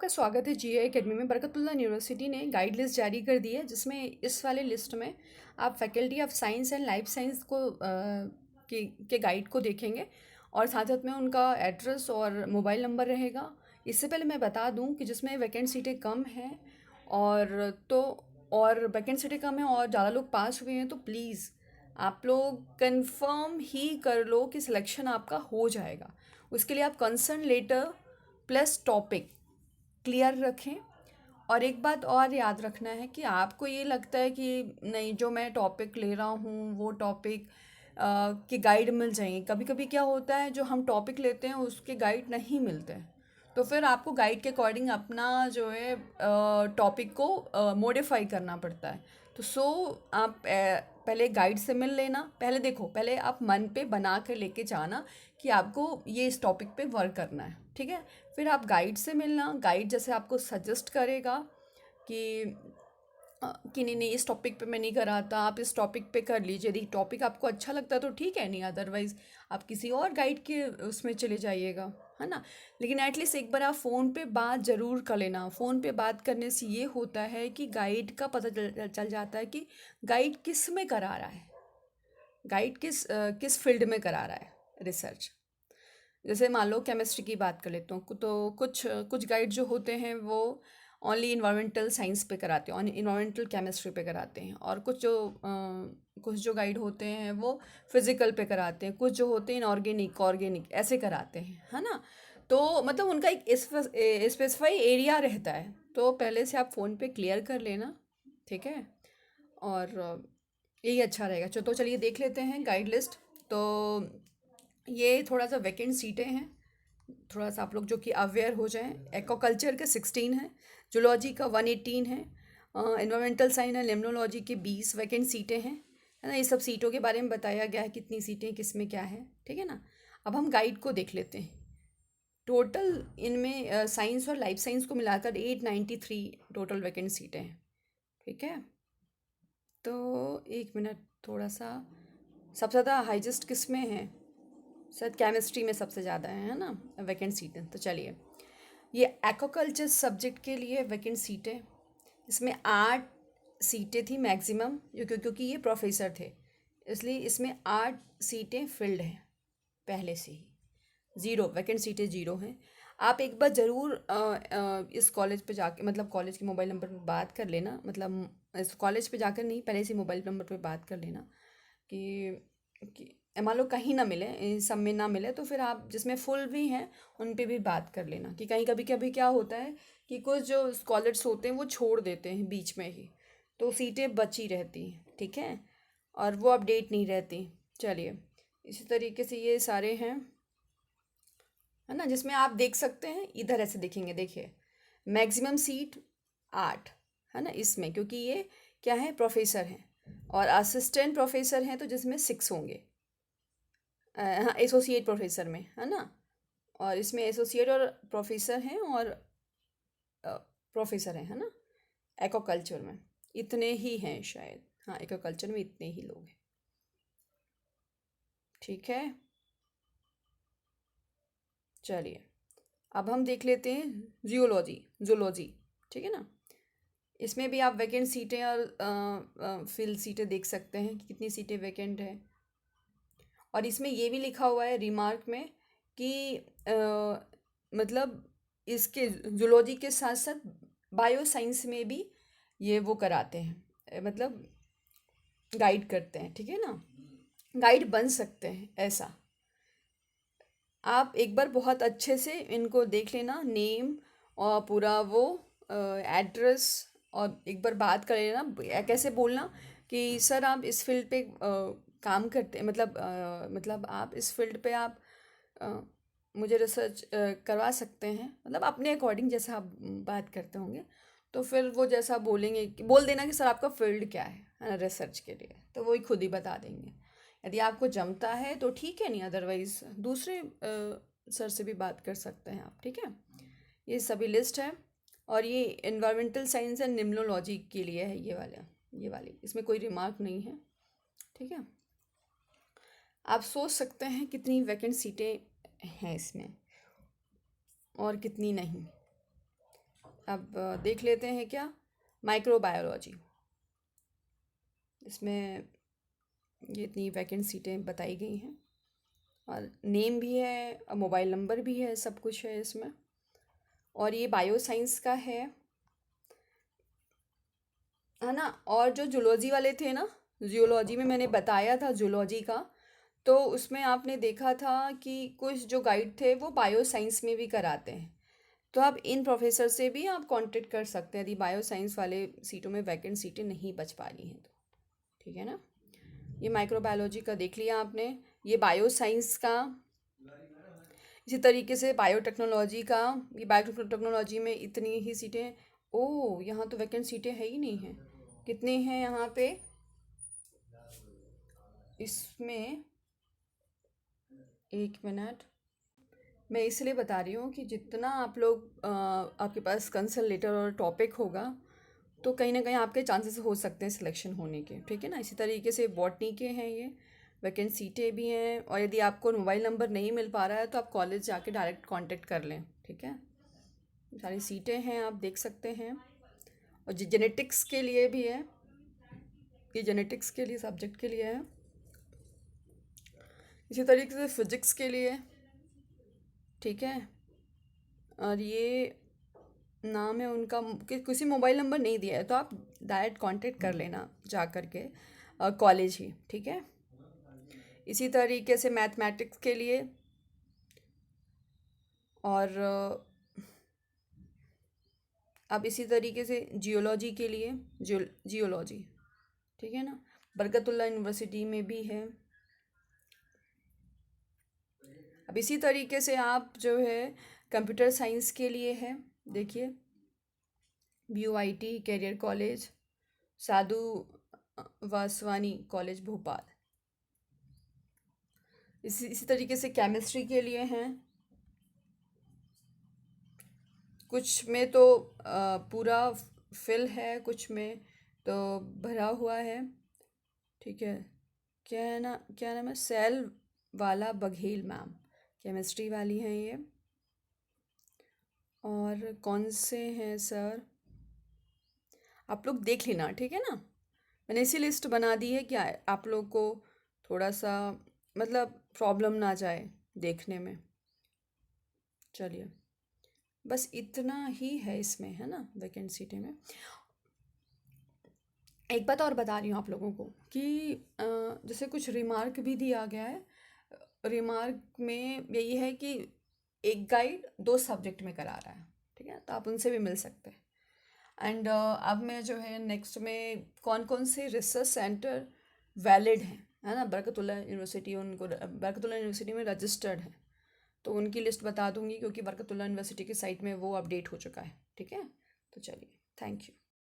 आपका स्वागत है जीए एकेडमी में। बरकतुल्लाह यूनिवर्सिटी ने गाइड लिस्ट जारी कर दी है, जिसमें इस वाले लिस्ट में आप faculty of science and life science को के गाइड को देखेंगे और साथ साथ में उनका एड्रेस और मोबाइल नंबर रहेगा। इससे पहले मैं बता दूं कि जिसमें वैकेंट सीटें कम हैं और तो और वैकेंट सीटें कम हैं और ज़्यादा लोग पास हुए हैं, तो प्लीज़ आप लोग कंफर्म ही कर लो कि सिलेक्शन आपका हो जाएगा। उसके लिए आप concern letter plus topic clear रखें। और एक बात और याद रखना है कि आपको ये लगता है कि नहीं, जो मैं टॉपिक ले रहा हूँ वो टॉपिक के गाइड मिल जाएंगे। कभी कभी क्या होता है, जो हम टॉपिक लेते हैं उसके गाइड नहीं मिलते हैं, तो फिर आपको गाइड के अकॉर्डिंग अपना जो है टॉपिक को मॉडिफाई करना पड़ता है। तो आप पहले गाइड से मिल लेना। पहले देखो, पहले आप मन पे बना कर लेके जाना कि आपको ये इस टॉपिक पे वर्क करना है, ठीक है। फिर आप गाइड से मिलना। गाइड जैसे आपको सजेस्ट करेगा कि कि नहीं नहीं, इस टॉपिक पे मैं नहीं कराता, आप इस टॉपिक पे कर लीजिए। यदि टॉपिक आपको अच्छा लगता है तो ठीक है, नहीं अदरवाइज़ आप किसी और गाइड के उसमें चले जाइएगा, है ना। लेकिन एटलीस्ट एक बार आप फ़ोन पे बात ज़रूर कर लेना। फ़ोन पे बात करने से ये होता है कि गाइड का पता चल जाता है कि गाइड किस में करा रहा है, गाइड किस फील्ड में करा रहा है रिसर्च। जैसे मान लो केमिस्ट्री की बात कर लेता हूँ, तो कुछ कुछ गाइड जो होते हैं वो ओनली इन्वायरमेंटल साइंस पे कराते हैं, और इन्वायरमेंटल केमिस्ट्री पे कराते हैं। और कुछ जो गाइड होते हैं वो फिज़िकल पे कराते हैं, कुछ जो होते हैं इनऑर्गेनिक ऑर्गेनिक ऐसे कराते हैं, है ना। तो मतलब उनका एक स्पेसिफाई एरिया रहता है, तो पहले से आप फ़ोन पे क्लियर कर लेना, ठीक है। और यही अच्छा रहेगा। तो चलिए देख लेते हैं गाइड लिस्ट। तो ये थोड़ा सा वैकेंट सीटें हैं, थोड़ा सा आप लोग जो कि अवेयर हो जाएं। एक्वाकल्चर के 16 है, जूलॉजी का 118 है, इन्वायरमेंटल साइंस एंड लिम्नोलॉजी के 20 वैकेंट सीटें हैं, है ना। ये सब सीटों के बारे में बताया गया है, कितनी सीटें किस में क्या है, ठीक है ना। अब हम गाइड को देख लेते हैं। टोटल इनमें साइंस और लाइफ साइंस को मिलाकर 893 टोटल वैकेंट सीटें हैं, ठीक है। तो एक मिनट, थोड़ा सा सबसे ज़्यादा हाईएस्ट किस में है, शायद केमिस्ट्री में सबसे ज़्यादा है ना वैकेंट सीटें। तो चलिए, ये एक्वाकल्चर सब्जेक्ट के लिए वैकेंट सीटें, इसमें 8 सीटें थी मैक्सिमम, क्योंकि ये प्रोफेसर थे, इसलिए इसमें 8 सीटें फिल्ड हैं पहले से ही। 0 वैकेंट सीटें हैं। आप एक बार ज़रूर इस कॉलेज पे जाके, मतलब कॉलेज के मोबाइल नंबर पे बात कर लेना, मतलब इस कॉलेज पे जाकर नहीं, पहले से मोबाइल नंबर पे बात कर लेना कि मान लो कहीं ना मिले, इन सब में ना मिले, तो फिर आप जिसमें फुल भी हैं उन पे भी बात कर लेना। कि कहीं कभी कभी क्या होता है कि कुछ जो स्कॉलर्स होते हैं वो छोड़ देते हैं बीच में ही, तो सीटें बची रहती हैं, ठीक है, और वो अपडेट नहीं रहती। चलिए, इसी तरीके से ये सारे हैं, है ना। जिसमें आप देख सकते हैं, इधर ऐसे देखेंगे, देखिए मैक्सिमम सीट 8, है ना इसमें, क्योंकि ये क्या है, प्रोफेसर हैं। और असिस्टेंट प्रोफेसर हैं तो जिसमें 6 होंगे, हाँ एसोसिएट प्रोफेसर में, है ना। और इसमें एसोसिएट और प्रोफेसर हैं और प्रोफेसर हैं, है ना। एक्वाकल्चर में इतने ही हैं शायद, हाँ एक्वाकल्चर में इतने ही लोग हैं, ठीक है। चलिए, अब हम देख लेते हैं जूलॉजी, ठीक है ना। इसमें भी आप वैकेंट सीटें और फिल सीटें देख सकते हैं कि कितनी सीटें वैकेंट है। और इसमें ये भी लिखा हुआ है रिमार्क में कि मतलब इसके जूलॉजी के साथ साथ बायो साइंस में भी ये वो कराते हैं, मतलब गाइड करते हैं, ठीक है ना। गाइड बन सकते हैं ऐसा। आप एक बार बहुत अच्छे से इनको देख लेना, नेम और पूरा वो एड्रेस, और एक बार बात कर लेना। कैसे बोलना कि सर आप इस फील्ड पे काम करते हैं, मतलब आप इस फील्ड पे आप अ, मुझे रिसर्च करवा सकते हैं, मतलब अपने अकॉर्डिंग जैसा आप बात करते होंगे, तो फिर वो जैसा बोलेंगे कि बोल देना कि सर आपका फील्ड क्या है ना रिसर्च के लिए, तो वही खुद ही बता देंगे। यदि आपको जमता है तो ठीक है, नहीं अदरवाइज दूसरे सर से भी बात कर सकते हैं आप, ठीक है। ये सभी लिस्ट है, और ये इन्वायरमेंटल साइंस एंड निम्नोलॉजी के लिए है, ये वाली इसमें कोई रिमार्क नहीं है, ठीक है। आप सोच सकते हैं कितनी वैकेंट सीटें हैं इसमें और कितनी नहीं। अब देख लेते हैं क्या, माइक्रोबायोलॉजी। इसमें ये इतनी वैकेंट सीटें बताई गई हैं और नेम भी है, मोबाइल नंबर भी है, सब कुछ है इसमें। और ये बायो साइंस का है ना। और जो जूलॉजी वाले थे ना, जियोलॉजी में मैंने बताया था जूलॉजी का, तो उसमें आपने देखा था कि कुछ जो गाइड थे वो बायो साइंस में भी कराते हैं। तो आप इन प्रोफेसर से भी आप कांटेक्ट कर सकते हैं यदि बायो साइंस वाले सीटों में वैकेंट सीटें नहीं बच पा रही हैं तो। ठीक है ना। ये माइक्रोबायोलॉजी का देख लिया आपने। ये बायो साइंस का, इसी तरीके से बायोटेक्नोलॉजी का। ये बायोटेक्नोलॉजी में इतनी ही सीटें। ओ, यहाँ तो वैकेंट सीटें है ही नहीं हैं। कितने हैं यहाँ पे इसमें? एक मिनट, मैं इसलिए बता रही हूँ कि जितना आप लोग आपके पास कंसल्ट लेटर और टॉपिक होगा तो कहीं ना कहीं आपके चांसेस हो सकते हैं सिलेक्शन होने के। ठीक है ना। इसी तरीके से बॉटनी के हैं ये, वैकेंट सीटें भी हैं। और यदि आपको मोबाइल नंबर नहीं मिल पा रहा है तो आप कॉलेज जाके डायरेक्ट कांटेक्ट कर लें। ठीक है। सारी सीटें हैं, आप देख सकते हैं। और जेनेटिक्स के लिए भी है, ये जेनेटिक्स के लिए सब्जेक्ट के लिए है। इसी तरीके से फिजिक्स के लिए। ठीक है। और ये नाम है उनका, किसी मोबाइल नंबर नहीं दिया है तो आप डायरेक्ट कांटेक्ट कर लेना जा कर के कॉलेज ही। ठीक है। इसी तरीके से मैथमेटिक्स के लिए और अब इसी तरीके से जियोलॉजी के लिए, जियोलॉजी। ठीक है ना। बरकतुल्लाह यूनिवर्सिटी में भी है। अब इसी तरीके से आप जो है कंप्यूटर साइंस के लिए है, देखिए BUIT कैरियर कॉलेज, साधु वासवानी कॉलेज भोपाल। इसी तरीके से केमिस्ट्री के लिए हैं। कुछ में तो पूरा फिल है, कुछ में तो भरा हुआ है। ठीक है। क्या है ना, क्या नाम है, सेल वाला बघेल मैम, केमिस्ट्री वाली हैं ये। और कौन से हैं सर, आप लोग देख लेना। ठीक है ना। मैंने इसी लिस्ट बना दी है कि आप लोग को थोड़ा सा मतलब प्रॉब्लम ना जाए देखने में। चलिए, बस इतना ही है इसमें, है ना, वैकेंट सीटें में। एक बात और बता रही हूँ आप लोगों को कि जैसे कुछ रिमार्क भी दिया गया है। रिमार्क में यही है कि एक गाइड 2 सब्जेक्ट में करा रहा है। ठीक है, तो आप उनसे भी मिल सकते हैं। एंड अब मैं जो है नेक्स्ट में कौन कौन से रिसर्च सेंटर वैलिड हैं, है ना, बरकतुल्लाह यूनिवर्सिटी, उनको बरकतुल्लाह यूनिवर्सिटी में रजिस्टर्ड है, तो उनकी लिस्ट बता दूंगी क्योंकि बरकतुल्लाह यूनिवर्सिटी की साइट में वो अपडेट हो चुका है। ठीक है। तो चलिए, थैंक यू।